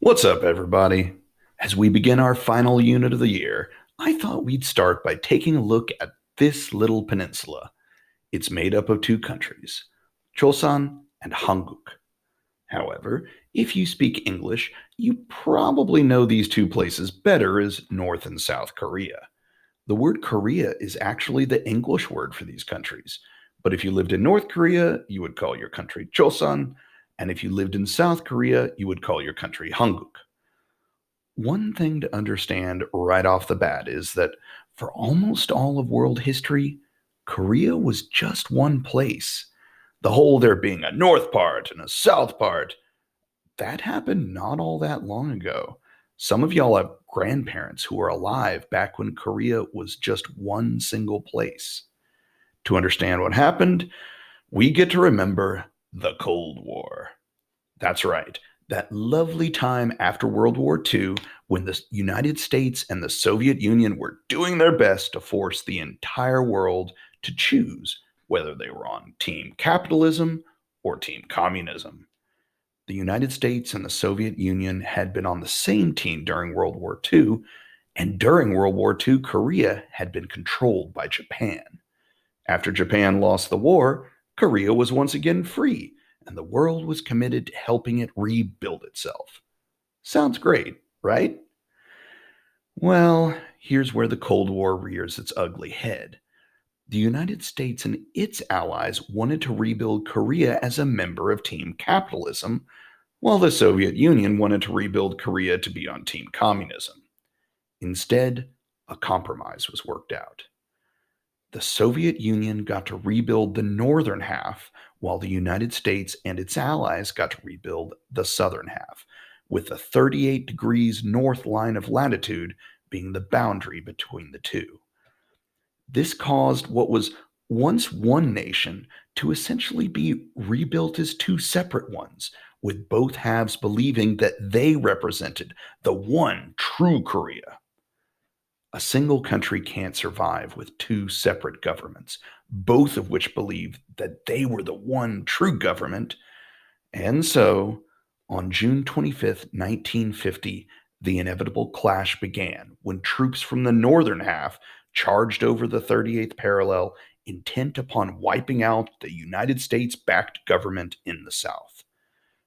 What's up, everybody? As we begin our final unit of the year, I thought we'd start by taking a look at this little peninsula. It's made up of two countries, Chosun and Hanguk. However, if you speak English, you probably know these two places better as North and South Korea. The word Korea is actually the English word for these countries. But if you lived in North Korea, you would call your country Chosun, and if you lived in South Korea, you would call your country Hanguk. One thing to understand right off the bat is that for almost all of world history, Korea was just one place. The whole there being a north part and a south part, that happened not all that long ago. Some of y'all have grandparents who were alive back when Korea was just one single place. To understand what happened, we get to remember the Cold War. That's right. That lovely time after World War II when the United States and the Soviet Union were doing their best to force the entire world to choose whether they were on Team Capitalism or Team Communism. The United States and the Soviet Union had been on the same team during World War II, and during World War II, Korea had been controlled by Japan. After Japan lost the war, Korea was once again free, and the world was committed to helping it rebuild itself. Sounds great, right? Well, here's where the Cold War rears its ugly head. The United States and its allies wanted to rebuild Korea as a member of Team Capitalism, while the Soviet Union wanted to rebuild Korea to be on Team Communism. Instead, a compromise was worked out. The Soviet Union got to rebuild the northern half, while the United States and its allies got to rebuild the southern half, with the 38 degrees north line of latitude being the boundary between the two. This caused what was once one nation to essentially be rebuilt as two separate ones, with both halves believing that they represented the one true Korea. A single country can't survive with two separate governments, both of which believed that they were the one true government. And so, on June 25th, 1950, the inevitable clash began when troops from the northern half charged over the 38th parallel, intent upon wiping out the United States backed government in the South.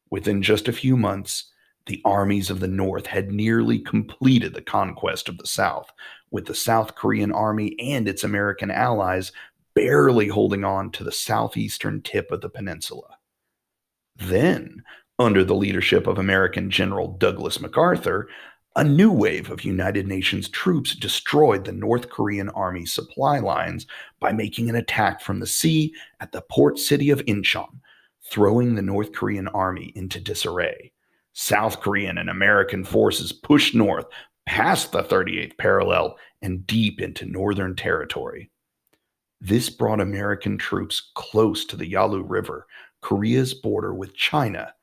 Within just a few months, the armies of the North had nearly completed the conquest of the South, with the South Korean army and its American allies barely holding on to the southeastern tip of the peninsula. Then, under the leadership of American General Douglas MacArthur, a new wave of United Nations troops destroyed the North Korean army supply lines by making an attack from the sea at the port city of Incheon, throwing the North Korean army into disarray. South Korean and American forces pushed north past the 38th parallel and deep into northern territory. This brought American troops close to the Yalu River, Korea's border with China,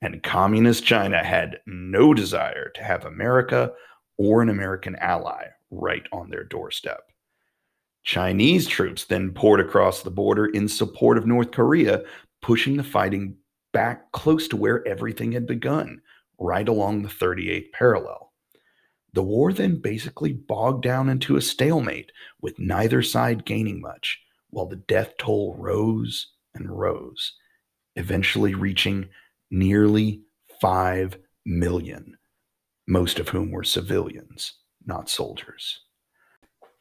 and Communist China had no desire to have America or an American ally right on their doorstep. Chinese troops then poured across the border in support of North Korea, pushing the fighting back close to where everything had begun, right along the 38th parallel. The war then basically bogged down into a stalemate, with neither side gaining much, while the death toll rose and rose, eventually reaching nearly 5 million, most of whom were civilians, not soldiers.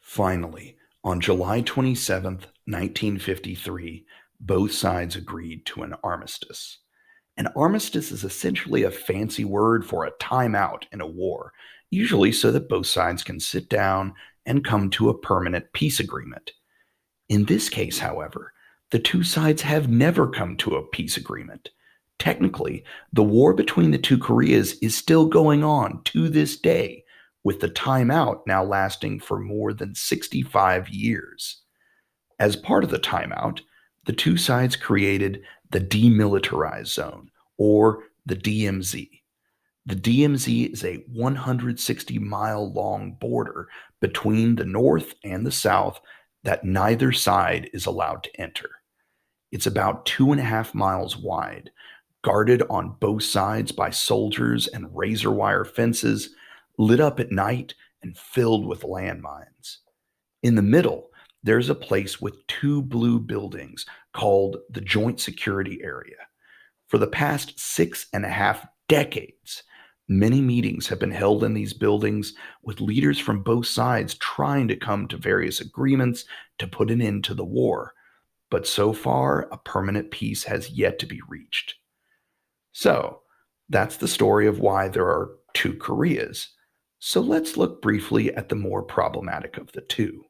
Finally, on July 27th, 1953, both sides agreed to an armistice. An armistice is essentially a fancy word for a timeout in a war, usually so that both sides can sit down and come to a permanent peace agreement. In this case, however, the two sides have never come to a peace agreement. Technically, the war between the two Koreas is still going on to this day, with the timeout now lasting for more than 65 years. As part of the timeout, the two sides created the Demilitarized Zone, or the DMZ. The DMZ is a 160-mile long border between the North and the South that neither side is allowed to enter. It's about 2.5 miles wide, guarded on both sides by soldiers and razor wire fences, lit up at night and filled with landmines. In the middle, there's a place with two blue buildings called the Joint Security Area. For the past 6.5 decades, many meetings have been held in these buildings with leaders from both sides trying to come to various agreements to put an end to the war. But so far, a permanent peace has yet to be reached. So, that's the story of why there are two Koreas. So let's look briefly at the more problematic of the two.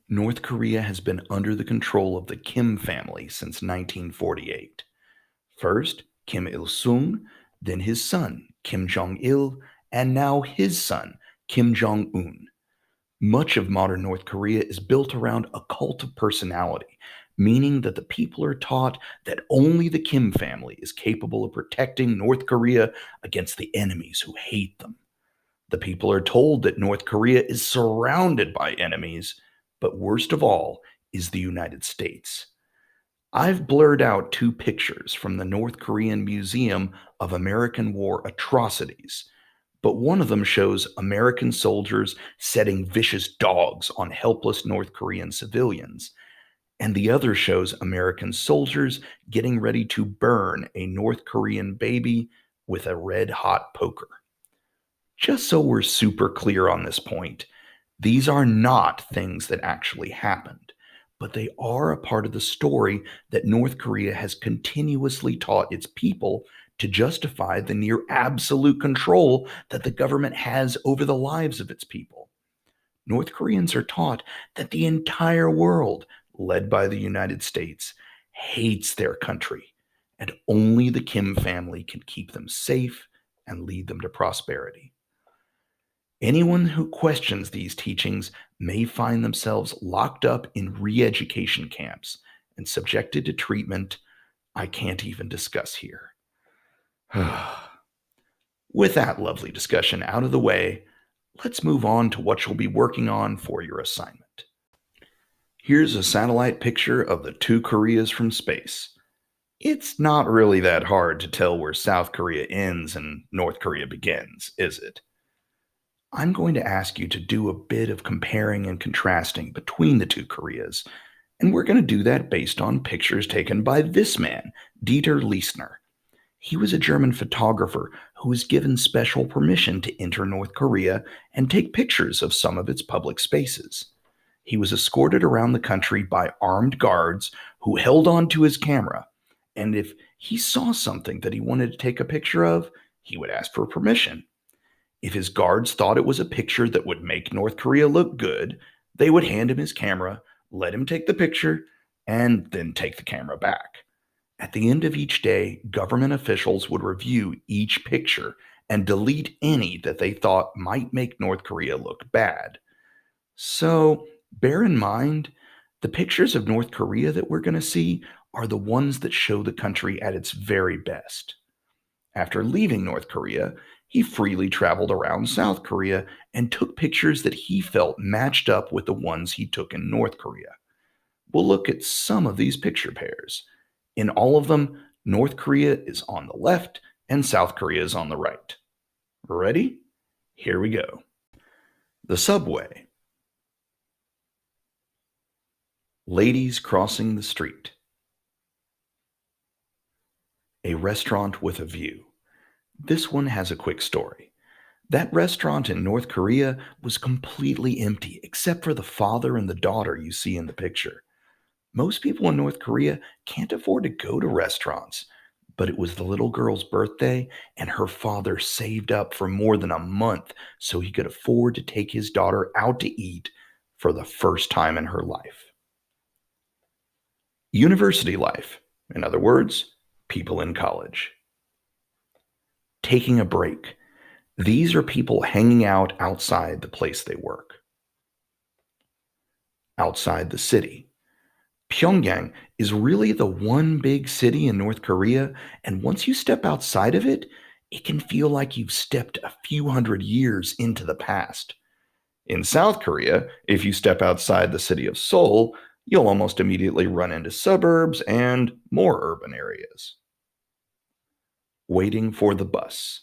North Korea has been under the control of the Kim family since 1948. First, Kim Il sung, then his son, Kim Jong il, and now his son, Kim Jong un. Much of modern North Korea is built around a cult of personality, meaning that the people are taught that only the Kim family is capable of protecting North Korea against the enemies who hate them. The people are told that North Korea is surrounded by enemies, but worst of all is the United States. I've blurred out two pictures from the North Korean Museum of American War Atrocities, but one of them shows American soldiers setting vicious dogs on helpless North Korean civilians, and the other shows American soldiers getting ready to burn a North Korean baby with a red hot poker. Just so we're super clear on this point, these are not things that actually happened, but they are a part of the story that North Korea has continuously taught its people to justify the near absolute control that the government has over the lives of its people. North Koreans are taught that the entire world, led by the United States, hates their country, and only the Kim family can keep them safe and lead them to prosperity. Anyone who questions these teachings may find themselves locked up in re education camps and subjected to treatment I can't even discuss here. With that lovely discussion out of the way, let's move on to what you'll be working on for your assignment. Here's a satellite picture of the two Koreas from space. It's not really that hard to tell where South Korea ends and North Korea begins, is it? I'm going to ask you to do a bit of comparing and contrasting between the two Koreas, and we're going to do that based on pictures taken by this man, Dieter Liesner. He was a German photographer who was given special permission to enter North Korea and take pictures of some of its public spaces. He was escorted around the country by armed guards who held on to his camera, and if he saw something that he wanted to take a picture of, he would ask for permission. If his guards thought it was a picture that would make North Korea look good, they would hand him his camera, let him take the picture, and then take the camera back. At the end of each day, government officials would review each picture and delete any that they thought might make North Korea look bad. So, bear in mind, the pictures of North Korea that we're going to see are the ones that show the country at its very best. After leaving North Korea, he freely traveled around South Korea and took pictures that he felt matched up with the ones he took in North Korea. We'll look at some of these picture pairs. In all of them, North Korea is on the left and South Korea is on the right. Ready? Here we go. The subway. Ladies crossing the street. A restaurant with a view. This one has a quick story. That restaurant in North Korea was completely empty except for the father and the daughter you see in the picture. Most people in North Korea can't afford to go to restaurants, but it was the little girl's birthday, and her father saved up for more than a month so he could afford to take his daughter out to eat for the first time in her life. University life. In other words, people in college. Taking a break. These are people hanging out outside the place they work. Outside the city. Pyongyang is really the one big city in North Korea, and once you step outside of it, it can feel like you've stepped a few hundred years into the past. In South Korea, if you step outside the city of Seoul, you'll almost immediately run into suburbs and more urban areas. Waiting for the bus.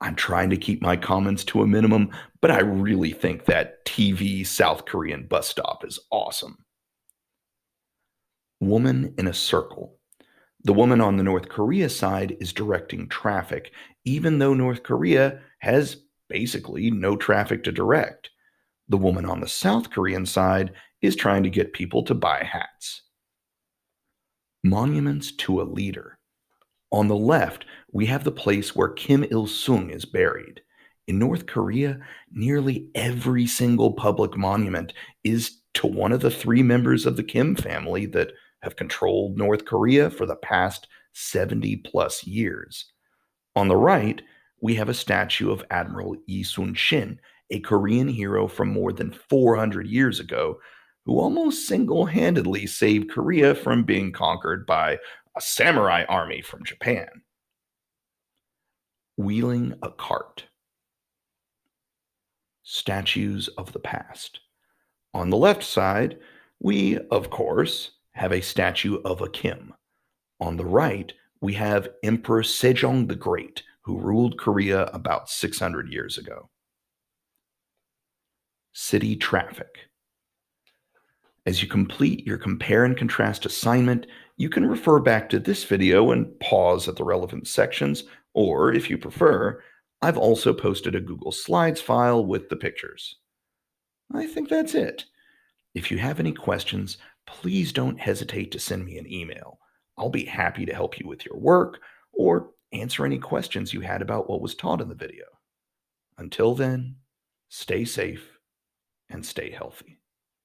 I'm trying to keep my comments to a minimum, but I really think that TV South Korean bus stop is awesome. Woman in a circle. The woman on the North Korea side is directing traffic, even though North Korea has basically no traffic to direct. The woman on the South Korean side is trying to get people to buy hats. Monuments to a leader. On the left, we have the place where Kim Il sung is buried. In North Korea, nearly every single public monument is to one of the three members of the Kim family that have controlled North Korea for the past 70 plus years. On the right, we have a statue of Admiral Yi Sun Shin, a Korean hero from more than 400 years ago, who almost single handedly saved Korea from being conquered by a samurai army from Japan. Wheeling a cart. Statues of the past. On the left side, we, of course, have a statue of a Kim. On the right, we have Emperor Sejong the Great, who ruled Korea about 600 years ago. City traffic. As you complete your compare and contrast assignment, you can refer back to this video and pause at the relevant sections, or if you prefer, I've also posted a Google Slides file with the pictures. I think that's it. If you have any questions, please don't hesitate to send me an email. I'll be happy to help you with your work or answer any questions you had about what was taught in the video. Until then, stay safe and stay healthy.